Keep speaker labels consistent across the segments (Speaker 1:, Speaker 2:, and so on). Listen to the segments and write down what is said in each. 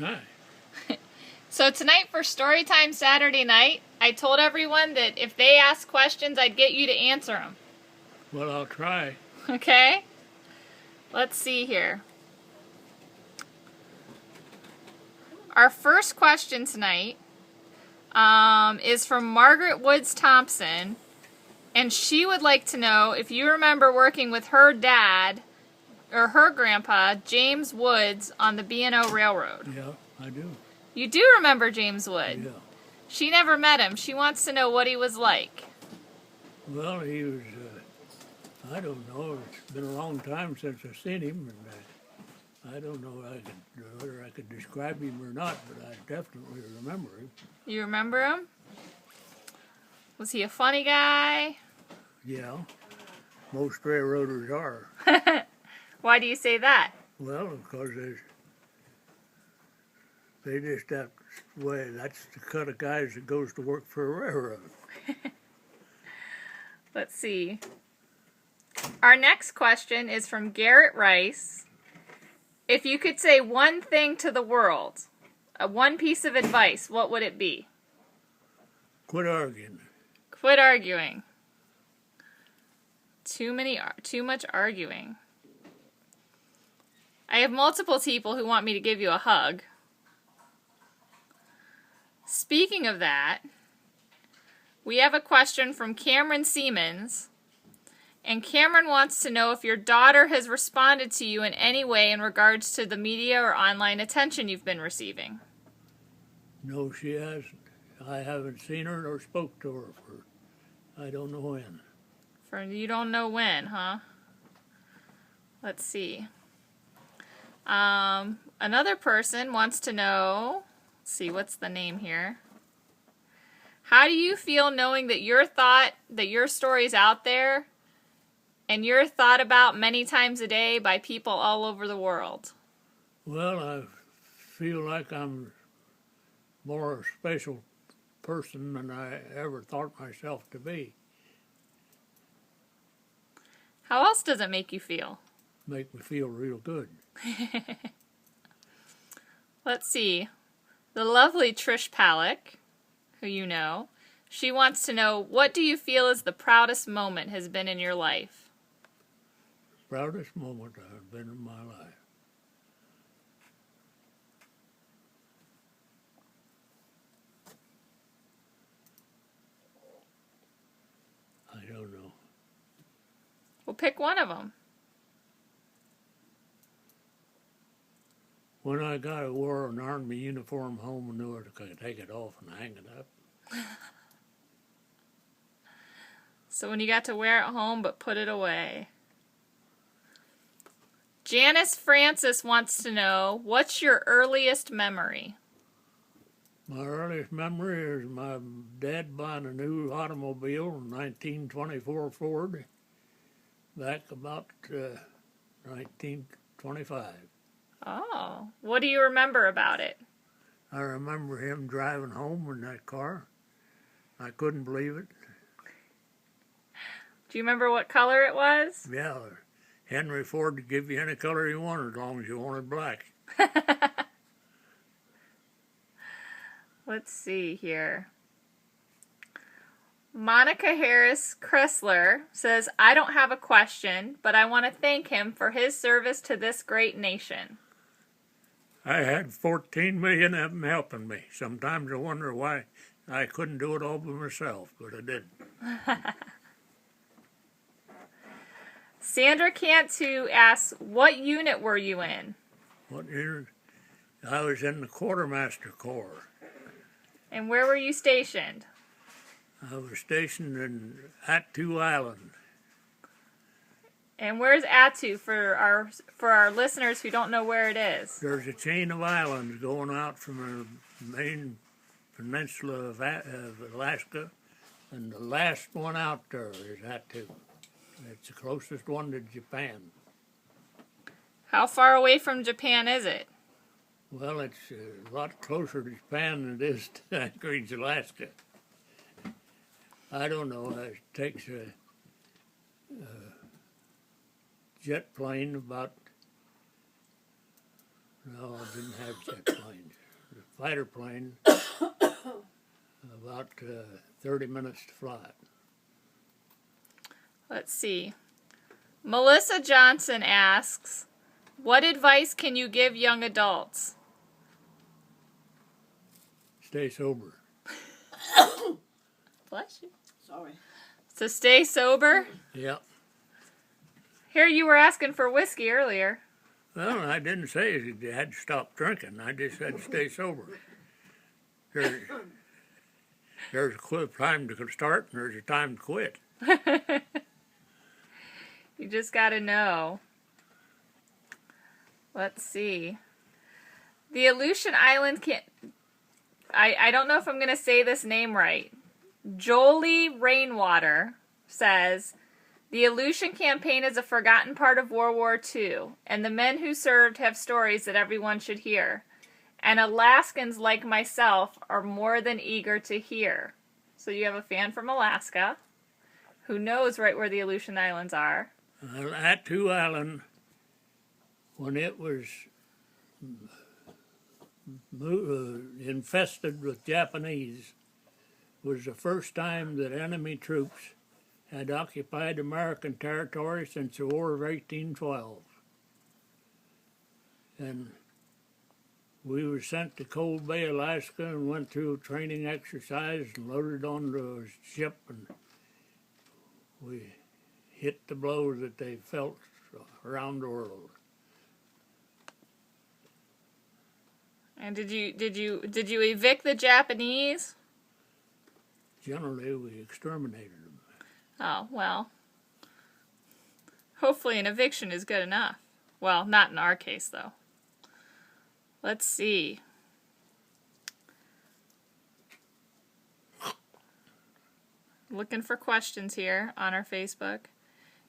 Speaker 1: Hi.
Speaker 2: So tonight for Storytime Saturday night, I told everyone that if they asked questions, I'd get you to answer them.
Speaker 1: Well, I'll try.
Speaker 2: Okay? Let's see here. Our first question tonight is from Margaret Woods Thompson, and she would like to know if you remember working with her dad or her grandpa, James Woods, on the B&O Railroad.
Speaker 1: Yeah, I do.
Speaker 2: You do remember James Wood?
Speaker 1: Yeah.
Speaker 2: She never met him. She wants to know what he was like.
Speaker 1: Well, he was, I don't know, it's been a long time since I've seen him, and I don't know whether I could describe him or not, but I definitely remember him.
Speaker 2: You remember him? Was he a funny guy?
Speaker 1: Yeah, most railroaders are.
Speaker 2: Why do you say that?
Speaker 1: Well, because they just that way. That's the cut of guys that goes to work for a railroad.
Speaker 2: Let's see. Our next question is from Garrett Rice. If you could say one thing to the world, one piece of advice, what would it be?
Speaker 1: Quit arguing.
Speaker 2: Quit arguing. Too much arguing. I have multiple people who want me to give you a hug. Speaking of that, we have a question from Cameron Siemens, and Cameron wants to know if your daughter has responded to you in any way in regards to the media or online attention you've been receiving.
Speaker 1: No, she hasn't. I haven't seen her or spoke to her for I don't know when.
Speaker 2: For you don't know when, huh? Let's see. Another person wants to know, let's see, what's the name here? How do you feel knowing that your story's out there and you're thought about many times a day by people all over the world?
Speaker 1: Well, I feel like I'm more a special person than I ever thought myself to be.
Speaker 2: How else does it make you feel?
Speaker 1: Make me feel real good.
Speaker 2: Let's see. The lovely Trish Palak, who you know, she wants to know, what do you feel is the proudest moment has been in your life?
Speaker 1: Proudest moment I've been in my life. I don't know.
Speaker 2: Well, pick one of them.
Speaker 1: When I wore an army uniform home and knew I could take it off and hang it up.
Speaker 2: So when you got to wear it home but put it away. Janice Francis wants to know, what's your earliest memory?
Speaker 1: My earliest memory is my dad buying a new automobile, a 1924 Ford, back about 1925.
Speaker 2: Oh, what do you remember about it?
Speaker 1: I remember him driving home in that car. I couldn't believe it.
Speaker 2: Do you remember what color it was?
Speaker 1: Yeah, Henry Ford could give you any color you wanted as long as you wanted black.
Speaker 2: Let's see here. Monica Harris Kressler says, I don't have a question, but I want to thank him for his service to this great nation.
Speaker 1: I had 14 million of them helping me. Sometimes I wonder why I couldn't do it all by myself, but I did.
Speaker 2: Sandra Cantu asks, what unit were you in?
Speaker 1: What year? I was in the Quartermaster Corps.
Speaker 2: And where were you stationed?
Speaker 1: I was stationed in Attu Island.
Speaker 2: And where's Attu for our listeners who don't know where it is?
Speaker 1: There's a chain of islands going out from the main peninsula of Alaska, and the last one out there is Attu. It's the closest one to Japan.
Speaker 2: How far away from Japan is it?
Speaker 1: Well, it's a lot closer to Japan than it is to Anchorage, Alaska. I don't know. It takes a jet plane about No, I didn't have jet planes. The fighter plane, about 30 minutes to fly it.
Speaker 2: Let's see. Melissa Johnson asks, what advice can you give young adults?
Speaker 1: Stay sober.
Speaker 2: Bless you.
Speaker 3: Sorry.
Speaker 2: So stay sober?
Speaker 1: Yep.
Speaker 2: Here you were asking for whiskey earlier.
Speaker 1: Well, I didn't say you had to stop drinking. I just said stay sober. There's a time to start and there's a time to quit.
Speaker 2: You just got to know. Let's see. The Aleutian Island I don't know if I'm going to say this name right. Jolie Rainwater says, the Aleutian campaign is a forgotten part of World War II, and the men who served have stories that everyone should hear. And Alaskans like myself are more than eager to hear. So you have a fan from Alaska who knows right where the Aleutian Islands are.
Speaker 1: At Two Island, when it was infested with Japanese, was the first time that enemy troops had occupied American territory since the War of 1812. And we were sent to Cold Bay, Alaska, and went through a training exercise and loaded onto a ship, and we hit the blow that they felt around the world.
Speaker 2: And did you evict the Japanese?
Speaker 1: Generally, we exterminated them.
Speaker 2: Oh, well. Hopefully an eviction is good enough. Well, not in our case, though. Let's see. Looking for questions here on our Facebook.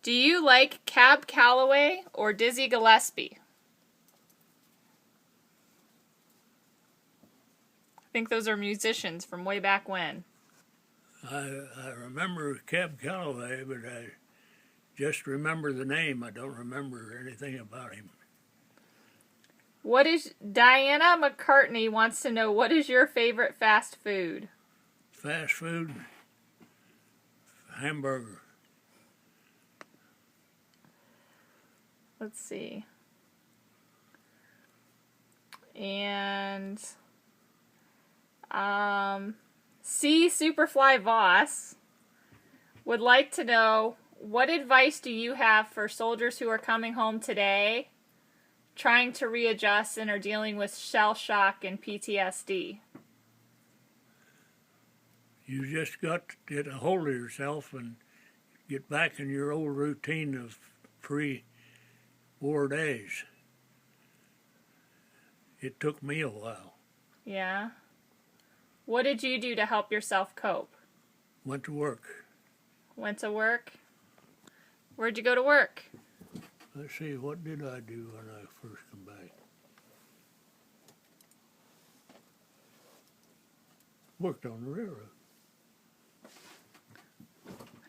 Speaker 2: Do you like Cab Calloway or Dizzy Gillespie? I think those are musicians from way back when.
Speaker 1: I remember Cab Calloway, but I just remember the name. I don't remember anything about him.
Speaker 2: Diana McCartney wants to know, what is your favorite fast food?
Speaker 1: Fast food, hamburger.
Speaker 2: Let's see. And C. Superfly Voss would like to know, what advice do you have for soldiers who are coming home today, trying to readjust and are dealing with shell shock and PTSD?
Speaker 1: You just got to get a hold of yourself and get back in your old routine of pre-war days. It took me a while.
Speaker 2: Yeah. What did you do to help yourself cope?
Speaker 1: Went to work.
Speaker 2: Went to work? Where'd you go to work?
Speaker 1: Let's see, what did I do when I first come back? Worked on the railroad.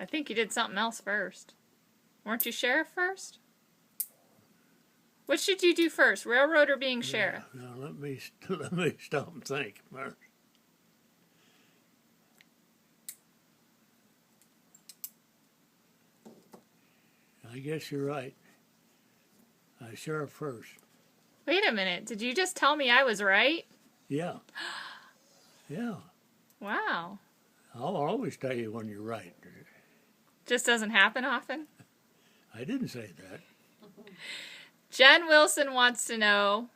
Speaker 2: I think you did something else first. Weren't you sheriff first? What should you do first, railroad or being sheriff?
Speaker 1: Now let me stop and think. I guess you're right. I sheriff first.
Speaker 2: Wait a minute. Did you just tell me I was right?
Speaker 1: Yeah. Yeah.
Speaker 2: Wow.
Speaker 1: I'll always tell you when you're right.
Speaker 2: Just doesn't happen often?
Speaker 1: I didn't say that.
Speaker 2: Jen Wilson wants to know,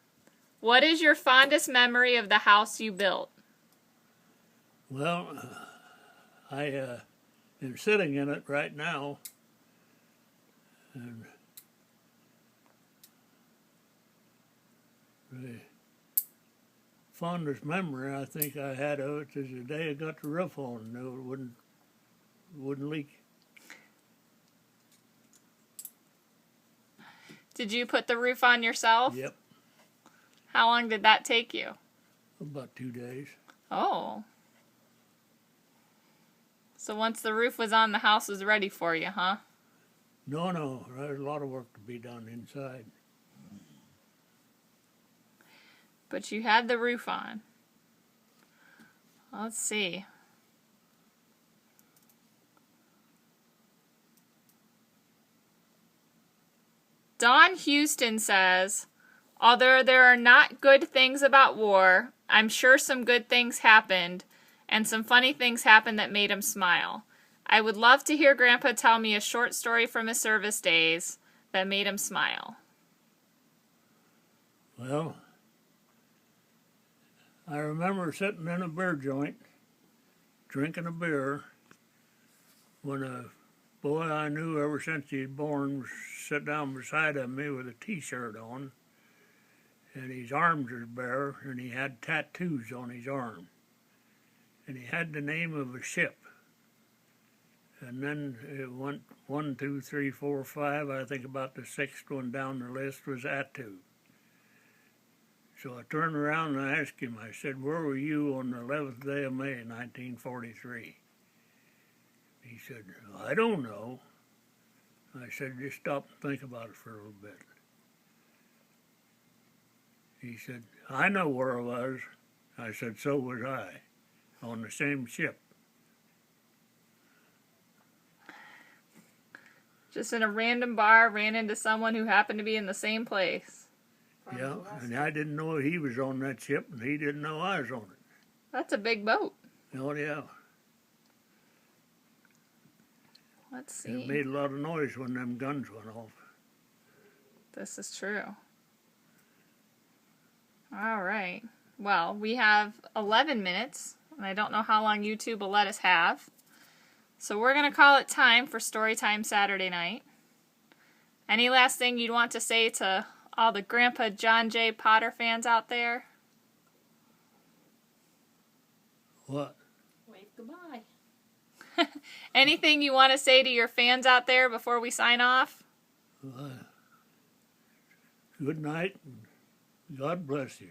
Speaker 2: what is your fondest memory of the house you built?
Speaker 1: Well, I am sitting in it right now. And the fondest memory I think I had of it is the day I got the roof on. It wouldn't leak.
Speaker 2: Did you put the roof on yourself?
Speaker 1: Yep.
Speaker 2: How long did that take you?
Speaker 1: About 2 days.
Speaker 2: Oh. So once the roof was on, the house was ready for you, huh?
Speaker 1: No, there's a lot of work to be done inside.
Speaker 2: but you had the roof on. Let's see. Dawn Houston says, although there are not good things about war, I'm sure some good things happened, and some funny things happened that made him smile. I would love to hear Grandpa tell me a short story from his service days that made him smile.
Speaker 1: Well, I remember sitting in a beer joint, drinking a beer, when a boy I knew ever since he was born was sitting down beside of me with a T-shirt on, and his arms was bare, and he had tattoos on his arm. And he had the name of a ship. And then it went 1, 2, 3, 4, 5. I think about the sixth one down the list was Attu. So I turned around and I asked him, I said, where were you on the 11th day of May, 1943? He said, I don't know. I said, just stop and think about it for a little bit. He said, I know where I was. I said, so was I, on the same ship.
Speaker 2: Just in a random bar, ran into someone who happened to be in the same place.
Speaker 1: Yeah, and I didn't know he was on that ship, and he didn't know I was on it.
Speaker 2: That's a big boat.
Speaker 1: Oh, yeah.
Speaker 2: Let's see.
Speaker 1: It made a lot of noise when them guns went off.
Speaker 2: This is true. All right. Well, we have 11 minutes, and I don't know how long YouTube will let us have. So we're going to call it time for Storytime Saturday night. Any last thing you'd want to say to all the Grandpa John J. Potter fans out there?
Speaker 1: What?
Speaker 3: Wave goodbye.
Speaker 2: Anything you want to say to your fans out there before we sign off?
Speaker 1: Good night, and God bless you.